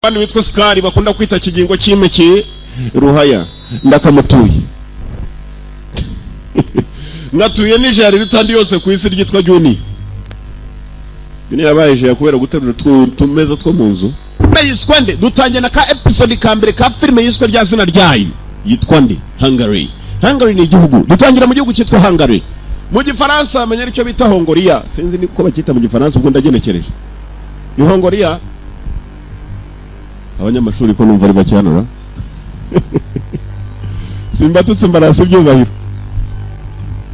Bani witwa Skari bakunda kwita kigingo cy'imeke Ruhaya ndakamutuye ngatuye nijari ritandi yose ku isi ryitwa Juni bine yabayeje yakubera guterura tumeza two munzu yiswe nde dutangiye na ka episode ka mbere ka filime yiswe rya zina ryayo yitwa nde Hungary ni igihugu dutangira mu gihugu cyitwa Hungary mu gifaransa amenye icyo bita Hongoria sinzi niko bakita mu gifaransa ubwo ndagenekereje Hongoria abanyamashuri ko numva ari bacyanura simbatutse mbarase byubahiro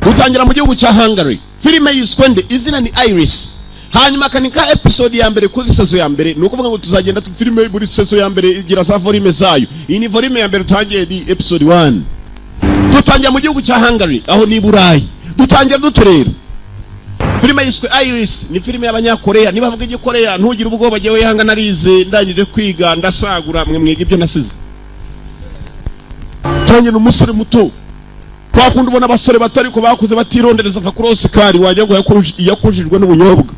dutangira mu gihugu cya Hungary filime yiswe nde izina ni Iris hanyuma kanika episode ya mbere kuri season ya mbere nuko vuga ngo tuzagenda tu filime buri season ya mbere igira sa volume zayo iyi ni volume ya mbere tangiye di episode 1 dutangira mu gihugu cya Hungary aho ni Burayi dutangira duturera filime yiswe Iris ni filime y'abanyakoreya niba bavuga igikoreya ntugira ubwoba jewe yanga narize ndangije kwiga ndasagura mwe mwiga ibyo nasize tangiye n'umusore muto twakunda ubona abasore batari ko bakuze batirondereza va kuri Oscar wajya ngo yakujijwe n'ubunyobwa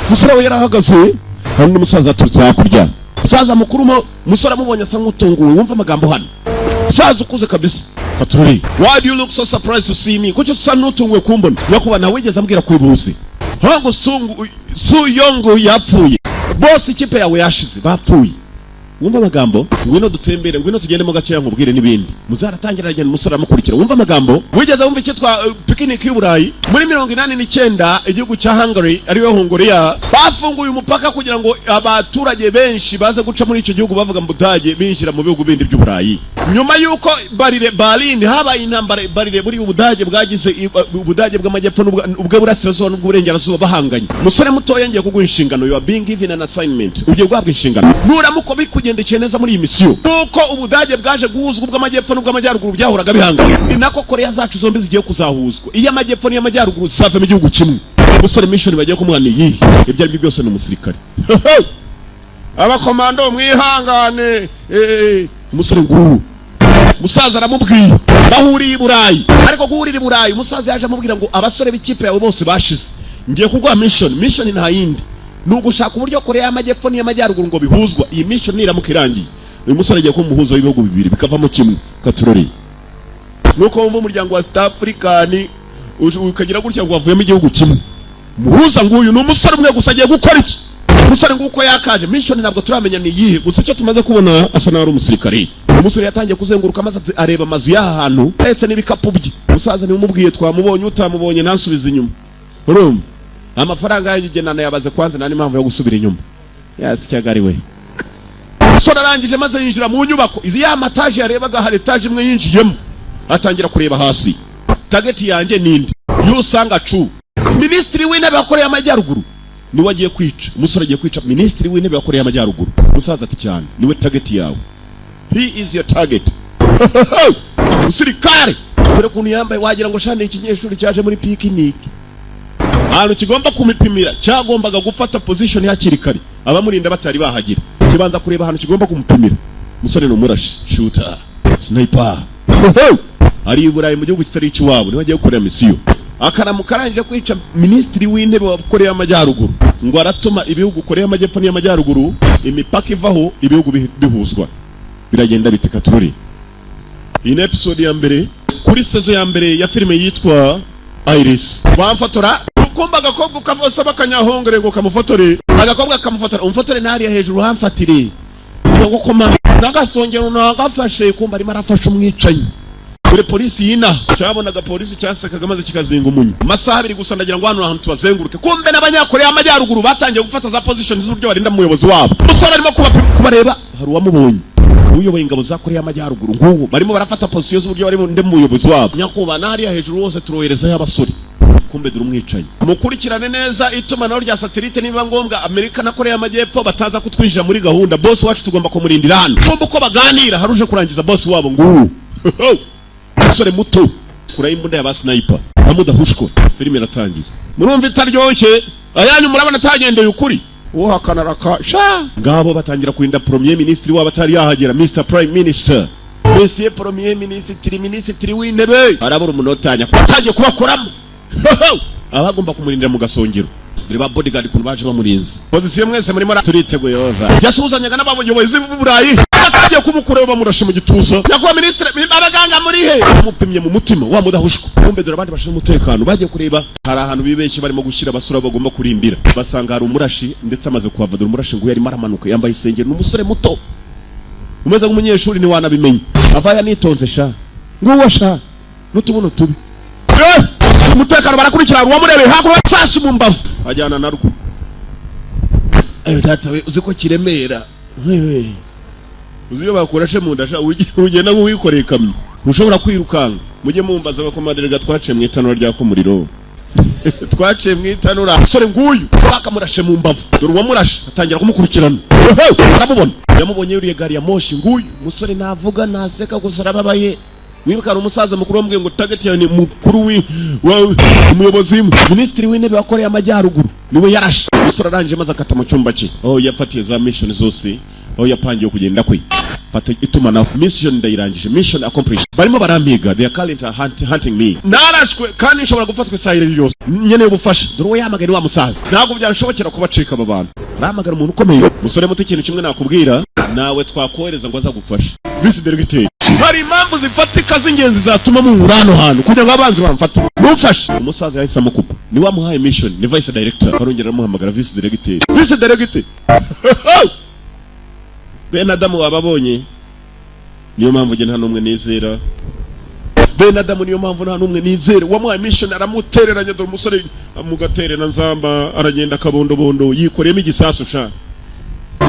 musore we yarahagaze kandi umusaza aturutse hakurya musaza mukuru musore amubonye asa nk'utunguwe wumva amagambo hano musaza ukuze kabisa Katururi, why do you look so surprised to see me? Kucho tusa nutunguwe kumbona yakuba na wigeze ambwira kwibuze hango su yongo yapfuye boss ikipe yawe yashize bapfuye wumva amagambo ngwino dutembere ngwino tugende mu gace yankubwire nibindi muzaratangira rajya umusore amukurikira wumva amagambo wigeze wumva cyitwa picnic y'Uburayi muri 89 igihugu cya Hungary ari we Hongoria bafunguye umupaka kugira ngo abaturage benshi baze guca muri icyo gihugu bavuga mbudage binjira mu bihugu bindi by'Uburayi nyuma yuko Berlin habaye intambara barire buri ubudage bwagize ubudage bw'amajyepfo ubwo burasirazuba n'ubw'uburengerazuba bahanganye musore muto yongeye kuguha inshingano you are being given an assignment ugiye guhabwa inshingano nuramuko bikugendekeye neza muri iyi misiyo nuko ubudage bwaje guhuzwa ubw'amajyepfo n'ubw'amajyaruguru byahuraga bihanganye inako Korea zacu zombi zigiye kuzahuzwa iyo amajyepfo n'iy'amajyaruguru zisave mu gihugu kimwe musore mission bagiye kumwana yihe ibyo ari byose n'umusirikare abakomando mwihangane umusore nguru musaza aramubwiye bahuriye i Burayi ariko guhurira i Burayi musaza yaje amubwira ngo abasore b'ikipe yawe bose bashize ngiye kugwa mission nta yindi nugushaka uburyo Korea y'amajyepfo n'iy'amajyaruguru ngo bihuzwa iyi mission niramuka irangiye uyu musore agiye kumuhuza w'ibihugu bibiri bikavamo kimwe Katurori nuko wumva umuryango wa South African ukagira gutya ngo wavuyemo igihugu kimwe muhuza nguyu ni umusore umwe gusa agiye gukora iki umusore nguko yakaje mission ntabwo turamenya ni yihe gusa icyo tumaze kubona asa nawe ari umusirikare umusore yatangiye kuzenguruka maze areba amazu y'aha hantu ndetse n'ibikapu bye umusaza ni umubwiye twamubonye utamubonye nansubiza inyuma urumva amafaranga y'ingenana yabaze kwanza nani impamvu yo gusubira inyuma yasi cyagari we umusore arangije maze yinjira mu nyubako izi ya mataje yarebaga hari etage imwe yinjiyemo atangira kureba hasi target yanjye nindi yusanga cu ministri w'intebe wa Korea y'amajyaruguru ni wagiye kwica umusore agiye kwica ministri w'intebe wa Korea y'amajyaruguru umusaza ati cyane niwe target yawe he is your target usirikare dore kuntu yambaye wagira ngo shane ikinyeshuri cyaje muri picnic ahantu kigomba kumipimira cyagombaga gufata position hakiri kare abamurinda batari bahagira kibanza kureba ahantu kigomba kumupimira musore no murashi shooter sniper ari i Burayi mu gihugu kitari ikiwabo niwe agiye gukorera misiyo akaramukaranje kwica ministri w'intebe wa Korea y'amajyaruguru ngo aratuma ibihugu Korea y'amajyepfo n'iy'amajyaruguru imipaka ivaho ibihugu bihuzwa biragenda biteka tururi iyi episode ya mbere kuri season ya mbere ya filime yitwa Iris bamfotora ukumba agakobwa kavosa bakanyahongere ngo kamufotore agakobwa kamufotora umfotore ntari ya hejuru hamfatire ngo koma nagasongero nagafashe kumba ari marafasha umwicanyi kuri polisi yina cyabonaga polisi cyasakaga maze kikazinga umunyu masaha abiri gusa ndagira ngo hano ahantu tubazenguruke kumbe n'abanyakoreya y'amajyaruguru batangiye gufata za positions z'uburyo barinda umuyobozi wabo umusore arimo kubareba hari uwamubonye uyoboye ingabo za Korea y'amajyaruguru ngubu barimo barafata positions z'uburyo barimo nde umuyobozi wabo nyakuba nari ya hejuru hose turohereza y'abasore kumbe duru umwicanyi mukurikirane neza itumanaho rya satellite niba ngombwa Amerika na Korea y'amajyepfo bataza kutwinjira muri gahunda boss wacu tugomba kumurindira hano kumbe uko baganira haruje kurangiza boss wabo ngubu umusore muto kura imbunda ya ba sniper amudahushko filime iratangiye murumva itaryoshye ayanyu murabona atagendeye ukuri uhakana raka sha ngabo batangira kurinda premier ministre wabo atari yahagera Mr Prime Minister Monsieur Premier Ministre w'intebe arabura umunotanya kwatangiye kubakoramo abagomba kumurindira mu gasongero dore ba bodyguard kuntu baje bamurinze position mwese muri mora turiteguye yova yasuzanyaga n'abayobozi b'Uburayi akagiye kumukura bamurashe mu gituza yakuba ministre abaganga muri he amupimye mu mutima wa mudahushwa kumbe dore abandi bashinzwe umutekano bagiye kureba hari ahantu bibeshye barimo gushyira abasura bagomba kurimbira basanga hari umurashi ndetse amaze kuhava dore umurashi ngo yari maramanuka yambaye isengeri n'umusore muto umeze nk'umunyeshuri ni wanabimenye avaya nitonze sha nguwo sha nutubuno tubi umutekano barakurikirana uwamurebe hakuru sashi mu mbavu ajyana narwo ayo data we uzi ko kiremera wewe uziyo bakurashe mu ndasha ugenda nk'uwikoreye kamyo ushobora kwirukanga mujye mumbaza abakomadere gatwaciye mu itanura rya kumuriro twaciye mu itanura sore nguyu bakamurashe mu mbavu dore uwamurashe atangira kumukurikirana aramubona yamubonye yuriye gari ya moshi nguyu musore navuga naseka gusa arababaye mwibukana umusaza mukuru wambwiye ngo target yawe ni mukuru umuyobozi ministri w'intebe wakoreye amajyaruguru niwe yarashe musore arangije maze akata mu cyumba cye yafatiye za mission zose yapangiye kugenda kwe fata itumana mission ndayirangije mission accomplished barimo barampiga they are currently hunting me narashwe kandi nshobora gufatwa isahire yose nyene ubufasha dore we yamagana wa musaza ntabwo byanshobokera kubacika aba bantu ramagana umuntu ukomeye musore muto ikintu kimwe nakubwira nawe twakohereza ngo aza gufasha vice directeur hari impamvu zifatika z'ingenzi zatuma mu urano hano kugira ngo abanzi bamfate mufashe umusaza yahise amukupa ni wamuhaye mission ni vice director barongera amuhamagara vice director Ben Adamu wababonye niyo mpamvu nta numwe nizera Ben Adamu niyo mpamvu nta numwe nizera wamuhaye mission aramutereranya dore umusore amugaterera nzamba aragenda kabondobondo yikoreyemo igisasu sha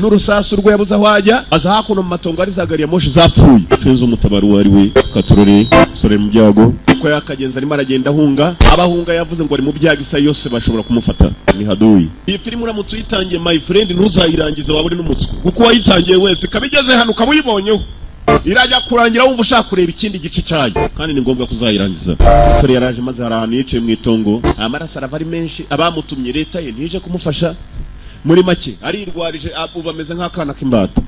n'urusasu rwo yabuza hwajya aza hakuno mu matongo ari zagari ya moshi zapfuye sinzi umutabaru wari we katurore sore mu byago uko yakagenza arimo aragenda hunga abahunga yavuze ngo ari mu byago isa yose bashobora kumufata ni haduyi iyi filmu uramutse uyitangiye my friend ntuzayirangize waburi n'umuswa kuko wayitangiye wese kabigeze hano ukabuyibonyeho irajya kurangira wumva ushaka kureba ikindi gice cyayo kandi ni ngombwa kuzayirangiza sore yaraje maze hari ahantu yicaye mu itongo amaraso arava ari menshi abamutumye leta ye ntije kumufasha muri make arirwarije ubu ameze nk'akana k'imbata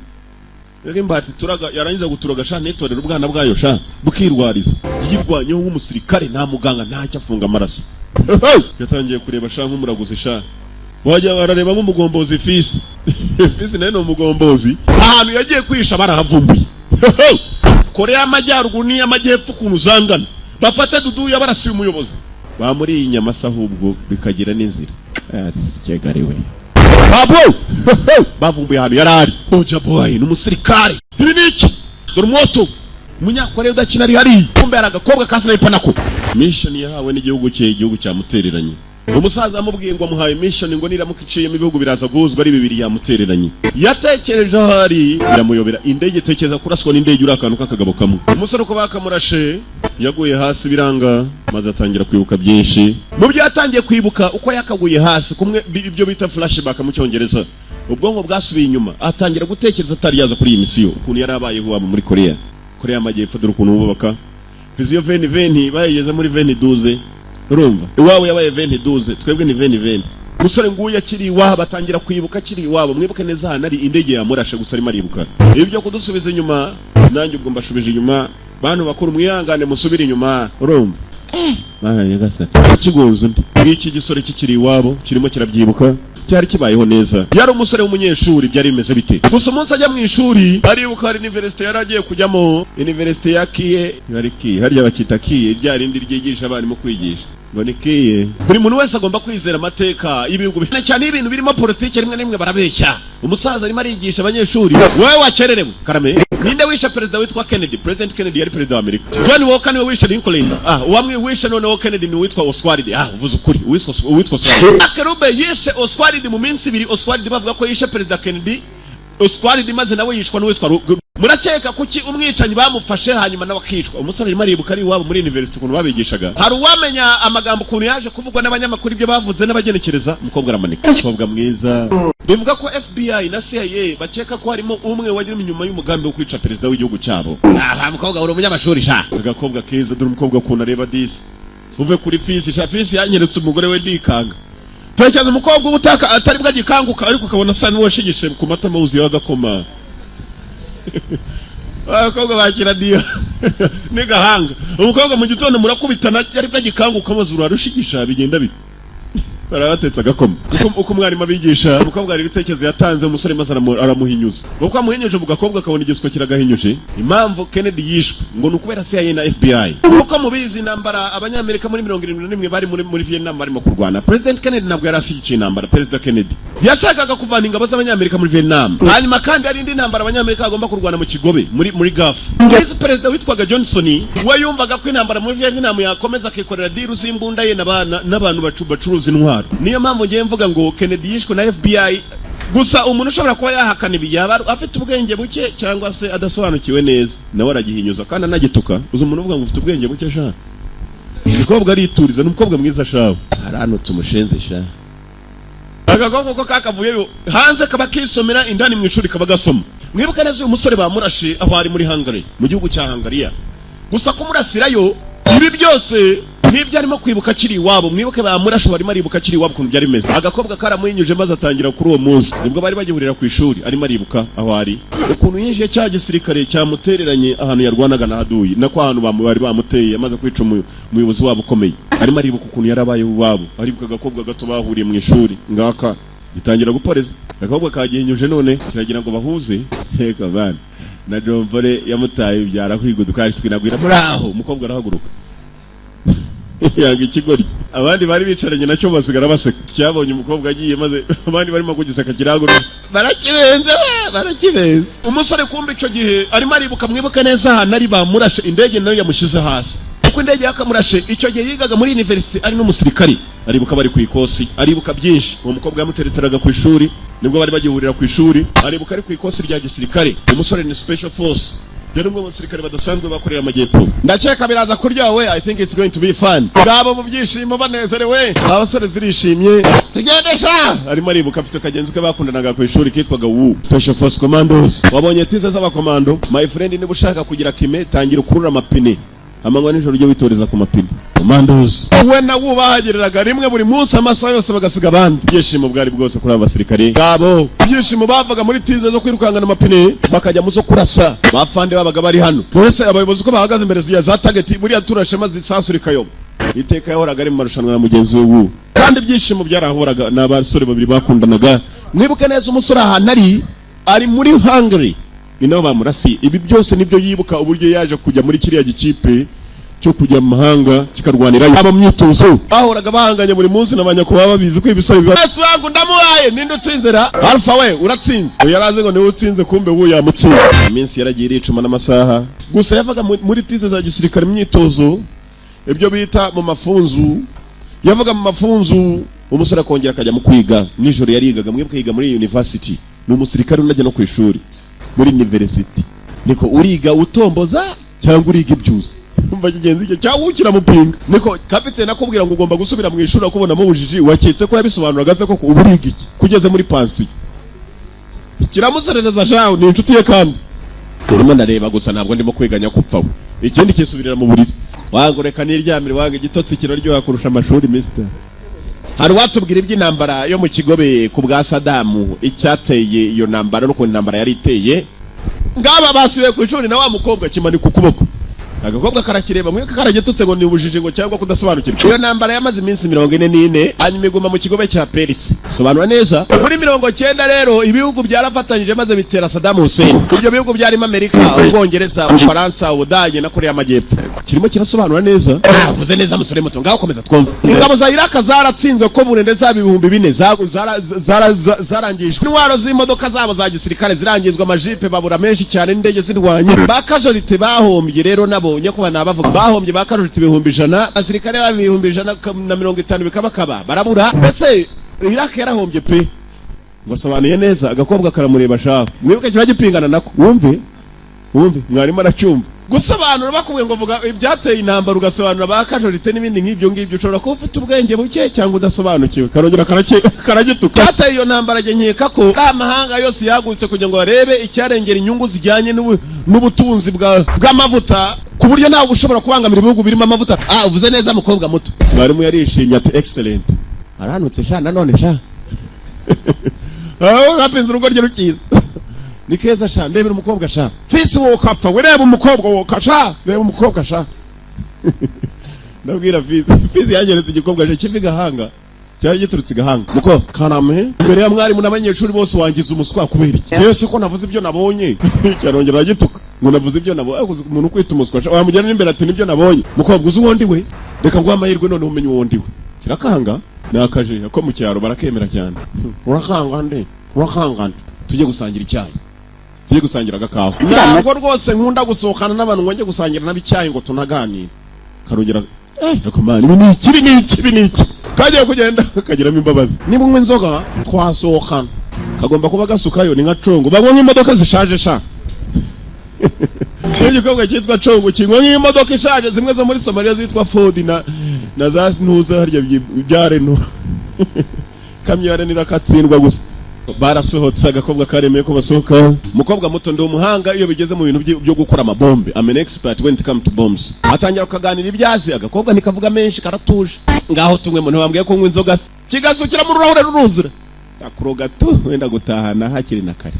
rero imbata turaga yarangiza guturaga sha netorera ubwana bwayo sha bukirwariza yirwanyeho nk'umusirikare nta muganga ntacyo afunga amaraso yatangiye kureba sha nk'umuraguzi sha wajya barareba nk'umugombozi fisi nayo ni umugombozi ahantu yagiye kwisha barahavumbuye Korea Amajyaruguru ni Amajyepfo ukuntu zangana bafata dudu yabarasiye umuyobozi bamuri inyama sahubwo bikagira n'inzira kegariwe babo bavumbuye ahantu yarari oja boy n'umusirikare ibi niki dore moto munyakoreya udakina ari hari kumbe aragakobwa kasniper nako mission yahawe n'igihugu cyamutereranye umusaza amubwiye ngo amuhaye mission ngo niramukiye mu bihugu biraza guhuzwa ari bibiri yamutereranye yatekereje hari biramuyobera indege tekeza kuraswa n'indege urakantu kakagabo kamwe umusore uko bakamurashe yaguye hasi biranga maze atangira kwibuka byinshi mu byo yatangiye kwibuka uko yakaguye hasi kumwe ibyo bita flashback mu cyongereza ubwonko bwasubiye inyuma atangira gutekereza atari yaza kuri iyi misiyo ukuntu yarabayeho waba muri Korea y'Amajyepfo dore ukuntu bubaka viziyo veni bayigeze muri 2012 urumva iwawe yabaye 2012 twebwe ni 2020 musore nguye akiri iwabo atangira kwibuka akiri iwabo mwibuke neza hano ari indege yamurashe gusa ari maribuka ibyo kudusubiza inyuma nanjye ubwo mbashubije inyuma bantu bakuru mwihangane musubira inyuma urumva bana yagasa kigonzo ngiki gisore kikiri iwabo kirimo kirabyibuka cyari kibayeho neza yari umusore w'umunyeshuri byari bimeze bite gusa umunsi ajya mu ishuri aribuka hari university yaragiye kujyamo university ya Kiye yari Kiye harya bakita Kiye ryarindi ryigisha abarimu kwigisha ngo ni Kiye buri muntu wese agomba kwizera amateka ibihugu cyane ibintu birimo politike rimwe rimwe barabeshya umusaza arimo arigisha abanyeshuri wewe wakererewe karame ninde wishe president witwa Kennedy president Kennedy yari president wa Amerika John Walker niwe wishe Lincoln uwamwe wishe noneho Kennedy ni witwa Oswald uvuze ukuri witwa Oswald Akarube yishe Oswald mu minsi ibiri Oswald bavuga ko yishe president Kennedy Oswald maze nawe yishwa n'uwitwa murakeka kuki umwicanyi bamufashe hanyuma nawe akicwa umusore arimo aribuka ari iwabo muri university ukuntu babigishaga hari uwamenya amagambo ukuntu yaje kuvugwa n'abanyamakuru ibyo bavuze n'abagenekereza umukobwa aramanika umukobwa mwiza bivuga ko FBI na CIA bakeka ko harimo umwe wagira inyuma y'umugambi wo kwica perezida w'igihugu cyabo mukobwa uri umunyamashuri sha agakobwa keza dore umukobwa ukuntu areba disi uve kuri fisi sha fisi yanyeretse umugore we ndikanga Twecyaza umukobwa ubutaka atari bwagikanguka ariko ukabona sa n'uwashigishe ku matama wuziye agakoma abakobwa bakira diyo n'igahanga umukobwa mu gitondo murakubitana yari bwagikanguka amazuru arushigisha bigenda bite barabatetse agakoma uko umwarimu abigisha umukobwa ari ibitekerezo yatanze umusore maze aramuhinyuza uko amuhinyuje mu gakobwa akabona igiswa kiragahinyuje impamvu Kennedy yishwe ngo nukubera CIA na FBI uko mubizi intambara abanyamerika muri 71 bari muri Vietnam barimo kurwana President Kennedy ntabwo yari afite intambara President Kennedy yashakaga kuvana ingabo z'abanyamerika muri Vietnam hanyuma kandi ari indi ntambara abanyamerika bagomba kurwana mu Kigobe muri Gulf Vice President witwaga Johnson we yumvaga ko intambara muri Vietnam yakomeza akikorera deal z'imbunda ye n'abantu bacuruza intwaro niyo mpamvu ngiye mvuga ngo Kennedy yishwe na FBI gusa umuntu ushobora kuba yahakana ibiyaba afite ubwenge buke cyangwa se adasobanukiwe neza nawe aragihinyuza kandi anagituka uzi umuntu uvuga ngo ufite ubwenge buke sha umukobwa arituriza n'umukobwa mwiza shawe aranutse umushenze sha agakoko ko kakavuyeyo hanze kaba kisomera indani mu ishuri kaba gasoma mwibuka neza uyu musore bamurashe aho ari muri Hungary mu gihugu cya Hungariya gusa kumurasirayo ibi byose nibyo arimo kwibuka kiri iwabo mwibuke bamurashe barimo aribuka kiri iwabo kuntu byari bimeze agakobwa karamuhinyuje maze atangira kuri uwo munsi nibwo bari bagihurira ku ishuri arimo aribuka aho ari ukuntu yinjiye cya gisirikare cyamutereranye ahantu yarwanaga na Haduyi nako ahantu bari bamuteye amaze kwica umuyobozi wabo ukomeye arimo aribuka ukuntu yarabaye iwabo aribuka agakobwa gato bahuriye mu ishuri ngaka gitangira guporeza agakobwa kagihinyuje none kiragira ngo bahuze heka bana na Jombore yamutaye byara kwiguduka twinagwira muri aho umukobwa arahaguruka yanga ikigoryi abandi bari bicaranye nacyo basigara baseka cyabonye umukobwa agiye maze abandi barimo kugisaka kiragura barakibenze umusore kumbe ico gihe arimo aribuka mwibuka neza ahantu ari bamurashe indege nayo yamushize hasi uko indege yakamurashe icyo gihe yigaga muri university ari n'umusirikari aribuka bari ku ikosi aribuka byinshi uwo mukobwa yamutereteraga ku ishuri nibwo bari bagihurira ku ishuri aribuka ari ku ikosi rya gisirikare umusore ni special force yari umwe mu basirikare badasanzwe bakorera amajyepfo ndakeka biraza kuryowe I think it's going to be fun ngabo mu byishimo banezerewe abasore zirishimye tugendesha arimo aribuka afite kagenzi ke bakundanaga ku ishuri kitwaga Special Force Commandos wabonye tize z'abakomando my friend niba ushaka kugira kime tangira ukurura amapine amanywa nijoro ryo witoreza ku mapine Commandos we na wubahagereraga rimwe buri munsi amasaha yose bagasiga abandi byishimo bwari bwose kuri abasirikare ngabo byishimo bavaga muri tize zo kwirukangana amapine bakajya muzo kurasa bafande babaga bari hano bose abayobozi ko bahagaze imbere za target buriya turashe maze isasu rikayoba iteka yahoraga ari mu marushanwa na mugenzi we kandi byishimo byarahoraga n'abasore babiri bakundanaga mwibuke neza umusore ahantu ari muri Hungary nabo bamurasi ibi byose nibyo yibuka uburyo yaje kujya muri kiriya gikipe cyo kujya mu mahanga kikarwanira aba myitozo bahoraga bahanganye buri munsi nabanya kuba babizi ko ibisore biba wangu ndamuhaye ninde utsinzera Alpha we uratsinze yaraze ngo niwe utsinze kumbe wo yamutsinze iminsi yaragiye iricuma n'amasaha gusa yavaga muri tize za gisirikare myitozo ibyo bita mu mafunzu yavaga mu mafunzu umusore akongera akajya mu kwiga nijoro yarigaga mwibuka yiga muri university n'umusirikare unajya no ku ishuri muri university niko uriga utomboza cyangwa uriga ibyuzi umva kigenzi cyo cyangwa ukira mupinga niko kapitene akubwira ngo ugomba gusubira mu ishuri akubona mu bujiji waketse ko yabisobanuraga se ko uburiga iki kugeze muri pansi kiramuserereza jaho ni inshuti ye kandi turimo ndareba gusa ntabwo ndimo kwiganya kupfa ikindi kisubirira mu buriri wangoreka niryamire wanga igitotsi kiraryoha kurusha amashuri mister hari watubwira iby'intambara yo mu Kigobe ku bwa Saddam icyateye iyo ntambara no ku ntambara yari iteye ngaba basubiye ku ishuri na wa mukobwa kimanika ukuboko agakobwa karakireba mweka karagitutse ngo ni ubujiji ngo cyangwa kudasobanukirwa iyo ntambara yamaze iminsi 44 hanyuma iguma mu Kigobe cya Paris sobanura neza muri 90 rero ibihugu byarafatanyije maze bitera Saddam Hussein ibyo bihugu byarimo Amerika Ubwongereza Ufaransa Ubudage na Korea y'Amajyepfo kirimo kirasobanura neza avuze neza musore muto ngaho komeza twumva ingabo za Iraq zaratsinzwe ko burende za 2004 zarangijwe intwaro z'imodoka zabo za gisirikare zirangizwa amajipe babura menshi cyane n'indege zirwanye bakajorite bahombye rero nabo nyako banabavuga bahombye bakajorite 100 abasirikare ba 150 bikabakaba barabura mbese Iraq yarahombye pe ngo sobanuye neza agakobwa karamureba shaho mwibuke kiba gipingana nako wumve mwarimu aracyumva gusobanura bakubwiye ngo vuga ibyateye intambara ugasobanura bakajorite n'ibindi nk'ibyo ushobora kuba ufite ubwenge buke cyangwa udasobanukiwe karongera karagituka cyateye iyo ntambara nkeka ko amahanga yose yagutse kugira ngo barebe icyarengera inyungu zijyanye n'ubutunzi bw'amavuta ku buryo ntawe ushobora kubangamira ibihugu birimo amavuta uvuze neza mukobwa muto mwarimu yarishimye ati excellent aranutse sha nanone sha hapinze urugo rye rukiza ni keza sha ndebera umukobwa sha fisi wo kapfa wereba umukobwa wo kasha reba umukobwa sha ndabwira fisi yageretse igikobwa cyo kiviga hanga cyari giturutse Gahanga muko kaname imbere ya mwarimu n'abanyeshuri bose wangiza umuswa kubera iki yese ko navuze ibyo nabonye cyarongera agituka ngo navuze ibyo nabonye umuntu kwita umuswa wamujyana n'imbere ati nibyo nabonye mukobwa uzi uwondi we reka ngo amahirwe none umenye uwondi we kirakanga nakaje ko mu cyaro barakemera cyane urakanga nde tujye gusangira icyayi tujye gusangira agakawa ntabwo rwose nkunda gusohokana n'abantu ngo njye gusangira n'abicyayi ngo tunaganire karongera ndakomana ni iki kagiye kugenda kagiramo imbabazi niba unywa inzoga twasohokana kagomba kuba gasukayo ni nka congo banywa nk'imodoka zishaje sha igikobwa cyitwa congo kinywa nk'imodoka ishaje zimwe zo muri Somalia zitwa Ford na za ntuza harya byare no kamyo yarenira katsindwa gusa barasohotse agakobwa karemeye ko basohoka mukobwa muto ndi umuhanga iyo bigeze mu bintu byo gukora amabombe I'm an expert when it comes to bombs atangira kuganira ibyazi agakobwa nikavuga menshi karatuje ngaho tumwe muntu wambwiye ko inzoga kigasukira mu rurahure ruruzura akuroga tu wenda gutahana hakiri na kare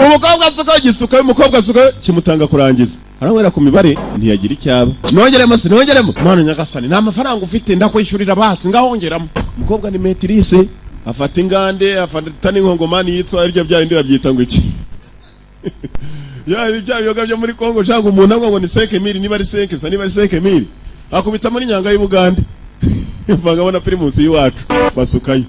umukobwa asuka gisuka umukobwa asuka kimutanga kurangiza arawera ku mibare ntiyagira icyaba nongeremo mwana nyagasani nta mafaranga ufite ndakwishyurira basi ngahongeramo umukobwa ni maîtrise afata ingande afata n'inkongomani yitwa iryo byindi babyita ngo iki ya ibyo byo muri Kongo cyangwa umuntu ngo ni 5000 niba ari 5 niba ari 5000 akubita muri nyanga y'Ubugande bangabona primus yiwacu basukayo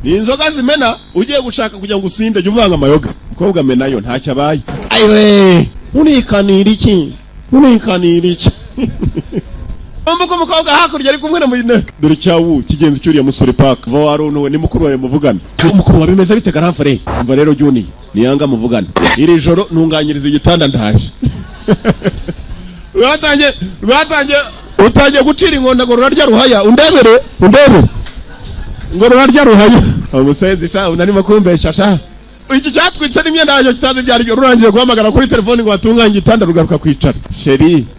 ni inzoga zimena ugiye gushaka kujya ngo usinde jye uvanga amayoga umukobwa menayo ntacyo abaye ayiwe unikanira iki umbuko umukobwa hakurya ari kumwe na muyine dore cyawu kigenzi cyuriya musore park bo warunuwe ni mukuru wawe muvugana umukuru wabimeze bite garamfare umva rero Juni niyanga muvugana iri joro ntunganyiriza igitanda ndaje utangiye gucira inkonda ngo rurarya ruhaya undebere ngo rurarya ruhaya umusenzi sha unani makumbesha sha iki cyatwitse n'imyenda yaje kitaze byari byo rurangiye guhamagara kuri telefone ngo atunganye igitanda rugaruka kwicara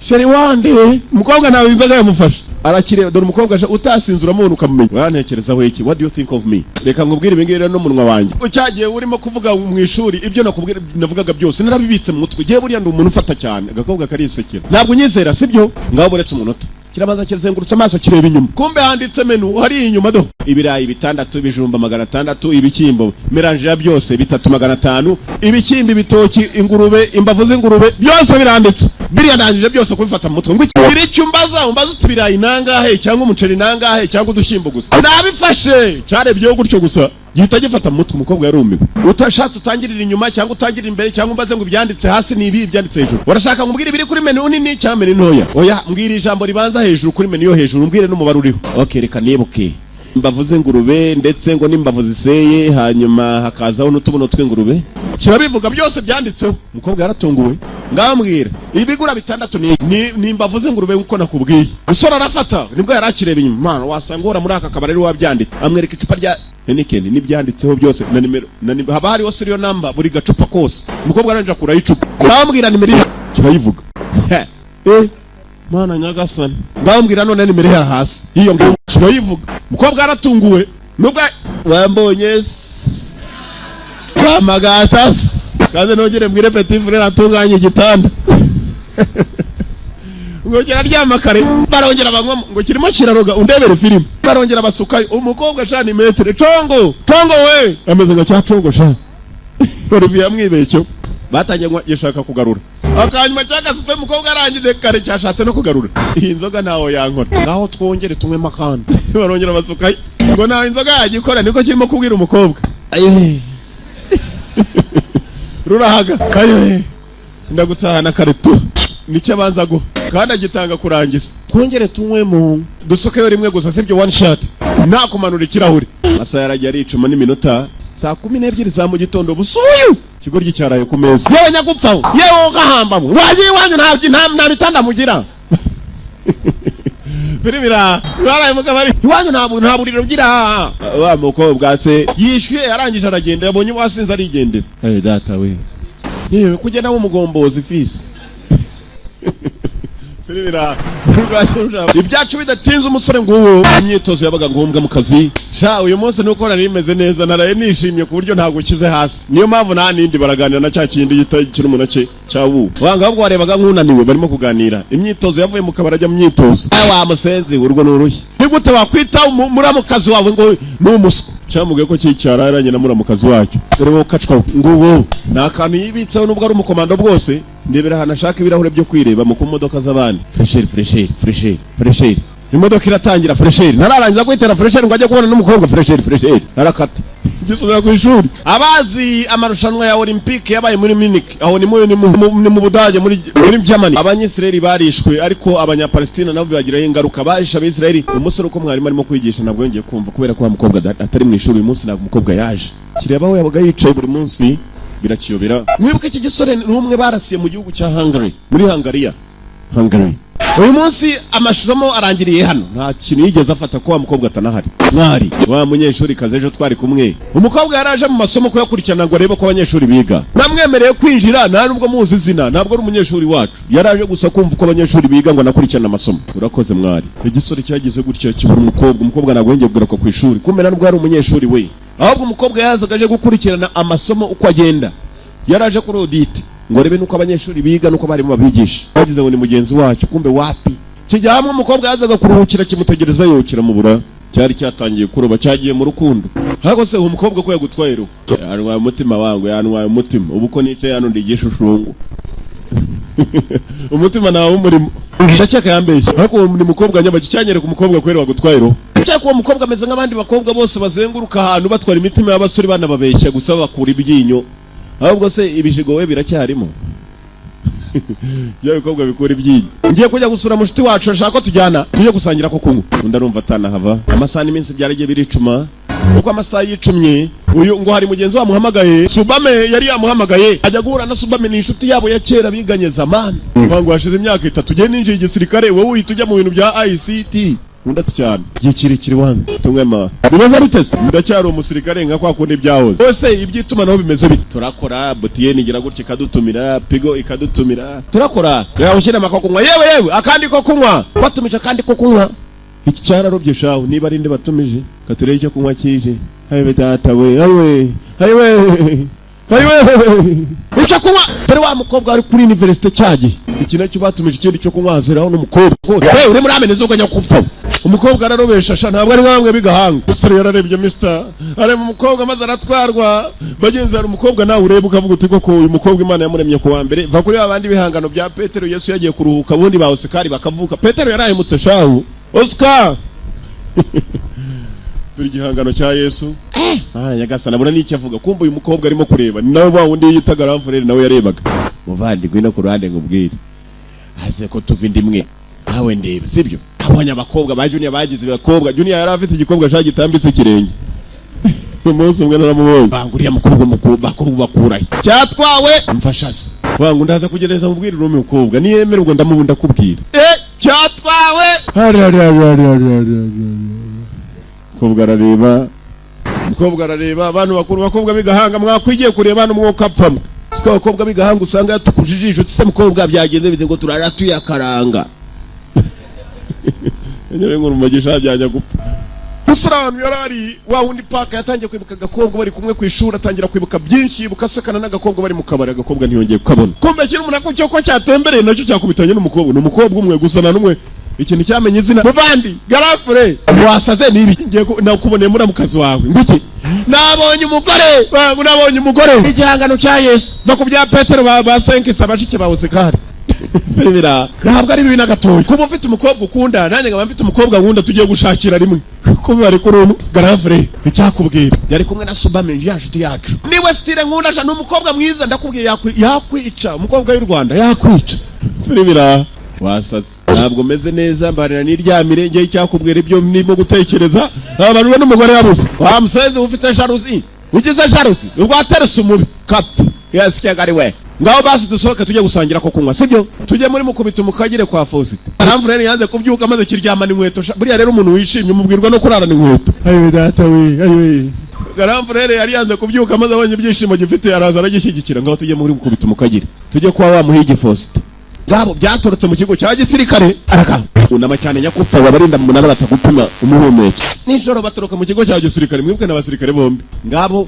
sheri wande umukobwa nawe inzoga yamufasha arakire dore umukobwa utasinzura mu ukamumenya warantekereza we iki what do you think of me reka ngubwire ibingire no munwa wanjye ucyagiye urimo kuvuga mu ishuri ibyo nakubwira navugaga byose narabibitse mu mutwe giye buriya ndi umuntu ufata cyane agakobwa karisekera ntabwo nyizera sibyo ngaho buretse umunota kirabaza kirazengurutse amaso kireba inyuma kumbe handitse menu hari inyuma do ibirayi bitandatu ibijumba 600 ibikimbo melange ya byose 3500 ibikimbi bitoki ingurube imbavu z'ingurube byose biranditse biriya ndangije byose kubifata mu mutwe ngo iki umbaza utibirayi nangahe cyangwa umuceri nangahe cyangwa udushimbo gusa nabifashe cyarebyeho gutyo gusa gihita gifata mu mutwe umukobwa yarumiwe utashatse utangirira inyuma cyangwa utangirira imbere cyangwa umbaze ngo ibyanditse hasi ni ibi byanditse hejuru urashaka ngo mbwire ibiri kuri menu nini cyangwa menu ntoya oya mbwira ijambo ribanza hejuru kuri menu yo hejuru mbwire n'umubare uriho okay reka nibuke imbavu z'ingurube ndetse ngo n'imbavu ziseye hanyuma hakazaho n'utubuno tw'ingurube kirabivuga byose byanditseho umukobwa yaratunguwe ngambwira ibigura 6 ni imbavu z'ingurube uko nakubwiye usora arafata nibwo yarakireba inyuma mana wasangora muri aka kabari ari wabyanditse amwereka icupa rya Heineken nibyanditseho byose na nimero haba hariho serial number buri gacupa kose umukobwa aranje akura icupa ngambwira nimero kirayivuga mana nyagasani ngambwira none nimero ya hasi iyo ngo kirayivuga umukobwa aratunguwe nubwo wambonye kamagata kaze nongere mbwire petit frère atunganye igitanda ngo kiraryama kare barongera banywa ngo kirimo kiraroga undebere filime barongera basukayo umukobwa shani metre tongo we ameze nka cya tongo sha Olivier amwibecyo batangiye yashaka kugarura akanyuma cyakasutse umukobwa arangije kare cyashatse no kugarura iyi nzoga naho yankora ngaho twongere tunywe makandi barongera basukayo ngo naho inzoga yagikora niko kirimo kubwira umukobwa rurahaga ayo ndagutahana kare tu nicyo abanza go kandi agitanga kurangiza twongere tunywemo dusukeyo rimwe gusa sibyo one shot nta kumanura ikirahuri asa yarajya aricuma n'iminota saa 12 za mu gitondo busuyu kigo ry'icyaraye ku meza yewe nyagupfaho yewe ugahambamo wagiye wanyu nta bitanda mugira birimira baraye mugabari iwanyu nta buriro ugira wa mukobwa se yishyuye arangije aragenda yabonye wasinze arigendera data we yewe kugenda mu mugombozi fisi ibyacu bidatinze umusore nguwo imyitozo yabaga ngombwa mu kazi sha uyu munsi nuko nari meze neza naraye nishimye ku buryo ntabwo kize hasi niyo mpamvu nta nindi baraganira na cya kindi gitagikira umunake cyawu wanga ahubwo warebaga nk'unaniwe barimo kuganira imyitozo yavuye mu kabara ajya mu myitozo wa musenzi urwo n'uruhi nigute wakwita muramukazi wawe ngo ni umuswa cyamuge ko cyicyara yaranye na muramukazi wacyo dore wo kacwa nguwo nakantu yibitseho nubwo ari umukomando bwose ndebera hana shaka ibirahure byo kwireba mu kumodoka z'abandi fresheri imodoka iratangira fresheri nararangiza kwitera fresheri ngo ajye kubona n'umukobwa fresheri arakata gisubira ku ishuri abazi amarushanwa ya Olympique yabaye muri Munich aho ni mu Budage muri Germany abanyisraeli barishwe ariko abanyapalestina nabo bagiraho ingaruka bahisha abisraeli umusore uko mwarimu arimo kwigisha nabwo yongeye kumva kubera ko umukobwa atari mu ishuri uyu munsi ntabwo umukobwa yaje kirebaho yabaga yicaye buri munsi birakiyobera mwibuke iki gisore n'umwe barasiye mu gihugu cya Hungary muri Hungary uyu munsi amashomo arangiriye hano nta kintu yigeze afata ko wa mukobwa atanahari mwari wa munyeshuri kaze ejo twari kumwe umukobwa yaraje mu masomo kuyakurikirana ngo arebe ko abanyeshuri biga namwemereye kwinjira nta nubwo muzi izina ntabwo ari umunyeshuri wacu yaraje gusa kumva ko abanyeshuri biga ngo nakurikirana amasomo urakoze mwari igisore cyagize gutya kibura umukobwa ntabwo yongeye kugaruka ku ishuri kumena nubwo ari umunyeshuri we ahubwo umukobwa yazaga aje gukurikirana amasomo uko agenda yaraje kuri audit ngo rebe nuko abanyeshuri biga nuko bari mu babigisha bagize ngo ni mugenzi wacu kumbe wapi kijya hamwe umukobwa yazaga kuruhukira kimutegereza yokira mu bura cyari cyatangiye kuroba cyagiye mu rukundo hako se umukobwa ko yagutwaye ro yanwaye umutima wangu yanwaye umutima ubu ko nice hano ndigishushungu umutima nawe umurimo ndacaka yambeshye hako ni mukobwa nyama cyanyereka umukobwa kwere wagutwaye ro cyako uwo mukobwa ameze nk'abandi bakobwa bose bazenguruka ahantu batwara imitima y'abasore bana babeshya gusa bakura ibyinyo ahubwo se ibijigo we biracyarimo bya bikobwa bikora ibyinyo ngiye kujya gusura mushiti wacu ashaka ko tujyana tujye gusangira ko kunywa ndarumva atanahava amasaha n'iminsi byaragiye biricuma uko amasaha yicumye uyu ngo hari mugenzi wa muhamagaye Subame yari yamuhamagaye ajya guhura na Subame ni inshuti yabo ya kera biganye zamani ngo hashize imyaka 3 ugiye ninjiye igisirikare wowe uhita ujya mu bintu bya ICT undati cyane gikirikiri wangu tungwema bibaza bitese ndacyari umusirikare nka kwa kundi byahoze wese ibyituma naho bimeze bit turakora BTN igira gutya ikadutumira Pigo ikadutumira turakora yawushyira amakoko kunywa yewe akandi ko kunywa batumisha kandi ko kunywa iki cyararobye shaho niba ari nde batumije katureye cyo kunywa kije haye data we haye icyo kunywa dore wa mukobwa ari kuri university cyagiye iki nacyo batumije ikindi cyo kunywa hazeraho n'umukobwa uri muri ameneze uganya kupfa umukobwa ararobesha ntabwo ari nkamwe bigahanga usore yararebye Mr arema umukobwa maze aratwarwa bagenzi ari umukobwa nawe ureba ukavuga uti koko uyu mukobwa Imana yamuremye ku wa mbere va kuri abandi bihangano bya Petero Yesu yagiye kuruhuka bundi ba Oscar bakavuka Petero yarahemutse shahu Oscar turi gihangano cya Yesu nyagasana bura n'icyo avuga kumva uyu mukobwa arimo kureba ni nawe wundi yitaga Ramfurere nawe yarebaga muvandi gwino ku ruhande ngubwire haze ko tuva indimwe hawe ndebe sibyo abonye abakobwa ba Junior bagize abakobwa Junior yari afite igikobwa cya gitambitse kirenge umunsi umwe naramubonye banguriye mukobwa bakuraye cyatwawe mfasha se wangu ndaza kugereza mubwire uri umukobwa niyemera ubwo ndamubunda kubwira cyatwawe mukobwa arareba abantu bakuru bakobwa bigahanga mwakwigiye kureba no mwuka apfamwe siko bakobwa bigahanga usanga yatukujijisho tse mukobwa byagenze bite ngo turara tuyakaranga nyere ngo umugisha byajya gupfa usaramu yarari wa wundi paka yatangiye kwibuka gakobwa bari kumwe ku ishuri atangira kwibuka byinshi bukasekana n'agakobwa bari mu kabari agakobwa ntiyongeye kukabona kumbe kiri umuntu ako cyo cyatembereye nacyo cyakubitanye n'umukobwa umwe gusa na numwe ikintu cyamenye izina muvandi garafure wasaze nibi ngiye nakuboneye muri mukazi wawe ngiki nabonye umugore igihangano cya Yesu va ku bya Petero ba senkisa bashike ba Oscar Fermira ntabwo ari bibi nagatoye kuba mfite umukobwa ukunda nanjye ngaba mfite umukobwa nkunda tugiye gushakira rimwe kuko bari kurunu garafure icyakubwira yari kumwe na Subame yanshuti yacu niwe stile nkunda sha n'umukobwa mwiza ndakubwiye yakwica umukobwa y'u Rwanda yakwica Fermira wasaze ntabwo meze neza mbarira niryamire ngiye cyakubwira ibyo nimo gutekereza abantu n'umugore yabuze wa musenzi ufite jalousie ugize jalousie urwaterese umubi kapfe yasikagari we ngaho basi dusohoke tujye gusangira ko kunywa sibyo tujye muri mukubita mukagire kwa Faustin Ramfurere yanze kubyuka maze kiryamana inkweto buriya rero umuntu wishimye umubwirwa no kurarana inkweto ayo data we Ramfurere yari yanze kubyuka maze abonye ibyishimo gifite araza aragishyigikira ngaho tujye muri mukubita mukagire tujye kwa wa muhigi Faustin ngabo byatorotse mu kigo cya gisirikare araka unama cyane nyakupfa babarinda mu munara batagupima umuhumeke nijoro batoroka mu kigo cya gisirikare mwibwe n'abasirikare bombi ngabo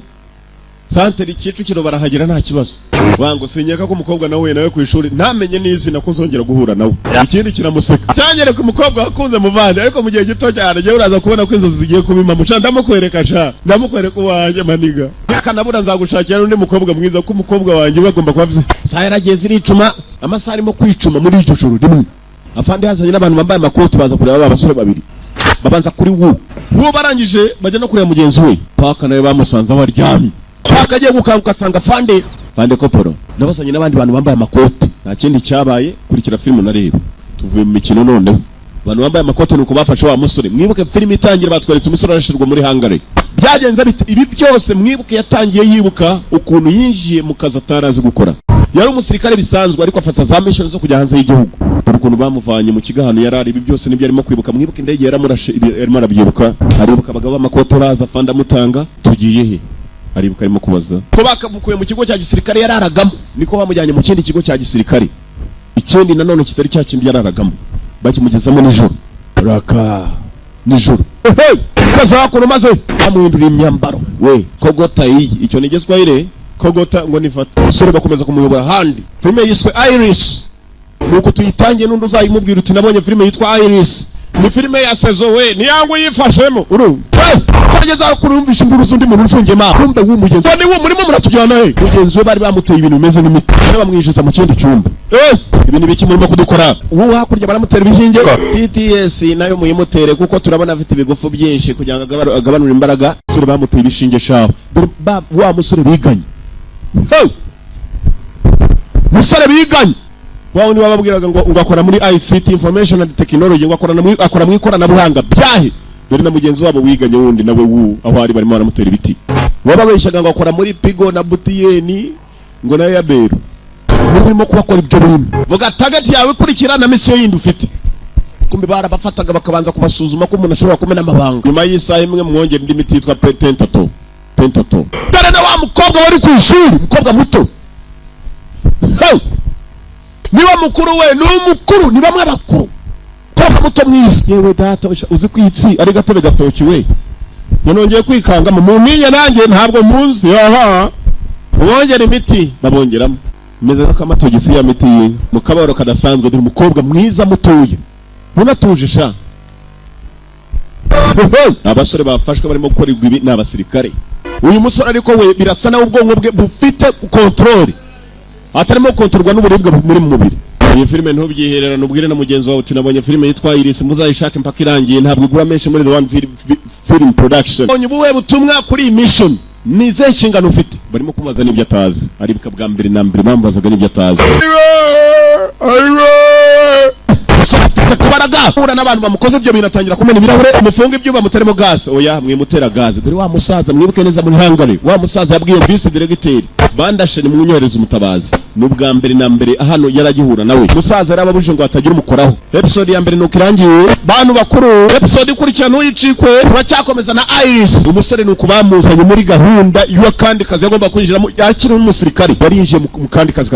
santere Kicukiro barahagera nta kibazo wango sinyeka ko umukobwa nawe ku ishuri ntamenye n'izina ko nzongera guhura nawe ikindi kiramuseka cyanyereka umukobwa wakunze muvande ariko mu gihe gito cyane je uraza kubona ko inzozi zigiye kubima muca ndamukwereka ndamukwereka wanje maniga kanabura nzagushakira n'undi mukobwa mwiza ko umukobwa wanje bagomba kubavuze saa yaragiye ziricuma amasaha arimo kwicuma muri icyo joro rimwe afande hazanye n'abantu bambaye amakoti baza kureba abasore babiri babanza kuri wo barangije bajya no kureba mugenzi we paka nawe bamusanze abaryamye akagiye gukanguka asanga fande koporo nabasanye n'abandi bantu bambaye amakoti nta kindi cyabaye kurikira filmu nareba tuvuye mu mikino noneho abantu bambaye amakoti nuko bafashe wa musore mwibuke filmu itangira batweretse umusore arashirwa muri hangare byagenze bite ibi byose mwibuke yatangiye yibuka ukuntu yinjiye mu kazi atarazi gukora yari umusirikare bisanzwe ariko afata za mission zo kujya hanze y'igihugu dore ukuntu bamuvanye mu kigahano yarari ibi byose nibyo arimo kwibuka mwibuke indege yaramurashe arimo arabyibuka aribuka abagabo b'amakoti raza fanda mutanga tugiye he aribuka arimo kubaza ko bakamukuye mu kigo cya gisirikare yararagamo niko bamujyanye mu kindi kigo cya gisirikare ikindi nanone kitari cya kindi yararagamo bakimugezamo nijoro raka nijoro kaza wakono maze amuhindura imyambaro we kogota iyi icyo nigezwa ire kogota ngo nifata usore bakomeza kumuyobora handi filme yiswe Iris nuko tuyitangiye n'undi uzayimubwira uti nabonye filme yitwa Iris ni filme ya sezo we ni yangu yifashemo kageza kurumvisha induru zundi muntu ufungiye ma kumbe w'umugenzi ni wo murimo muratujyana he mugenzi we bari bamuteye ibintu bimeze n'imiti bamwijisa mu kindi cyumba ibintu biki murimo kudukora uwo hakurya baramutera ibishinge TTS nayo muyimutere kuko turabona afite ibigufu byinshi kugira ngo agabanure imbaraga sore bamuteye ibishinge shaho wa musore biganye musore biganye wawe ni wababwiraga ngo akora muri ICT information and technology ngo akora mu ikoranabuhanga byahe dore na mugenzi wabo wiganye wundi nawe aho ari barimo baramutera ibiti wababeshaga ngo akora muri Pigo na Butiyeni ngo nayo yabero urimo kubakora ibyo bintu vuga target yawe kurikirana mission yindi ufite kumbe barabafataga bakabanza kubasuzuma ko umuntu ashobora kumena amabanga nyuma y'isaha imwe mwongera indi miti yitwa pentoto dore na wa mukobwa wari ku ishuri mukobwa muto niba mukuru we n'umukuru ni bamwe bakuru ko muto mwiza yewe data uzi kwitsi ari gatebe gatoki we yanongeye kwikanga mu muniye nanjye ntabwo munsi bongera imiti babongeramo meze n'akamatogisi ya miti mu kabaro kadasanzwe dore umukobwa mwiza mutoye munatuje sha abasore bafashwe barimo gukora ibi n'abasirikare uyu musore ariko we birasa nawe ubwonko bwe bufite control atarimo kontorwa n'uburibwe muri mu mubiri iyi filime ntubyiherera nubwire na mugenzi wawe tunabonye filime yitwa Iris muzayishaka impaka irangiye ntabwo igura menshi muri the one film production onye buwe butumwa kuri mission nize nshingano ufite barimo kumaza n'ibyo atazi aribuka bwa mbere na mbere bambazaga n'ibyo atazi kabaraga ura n'abantu bamukoze ibyo binatangira kumena ibirahure umufunga ibyo bamuteremo gas oya mwimutera gas dore wa musaza mwibuke neza muri hangare wa musaza yabwiye vice directeur bandashe ni munyohereza umutabazi n'ubwa mbere na mbere hano yaragihura nawe musaza yarababuje ngo atagira umukoraho episode ya mbere nuko irangiye bantu bakuru episode ikurikirana uyicikwe turacyakomeza na Iris umusore nuko bamuzanye muri gahunda iyo kandi kazi yagomba kwinjiramo yakiri umusirikari yarinjiye mu kandi kazi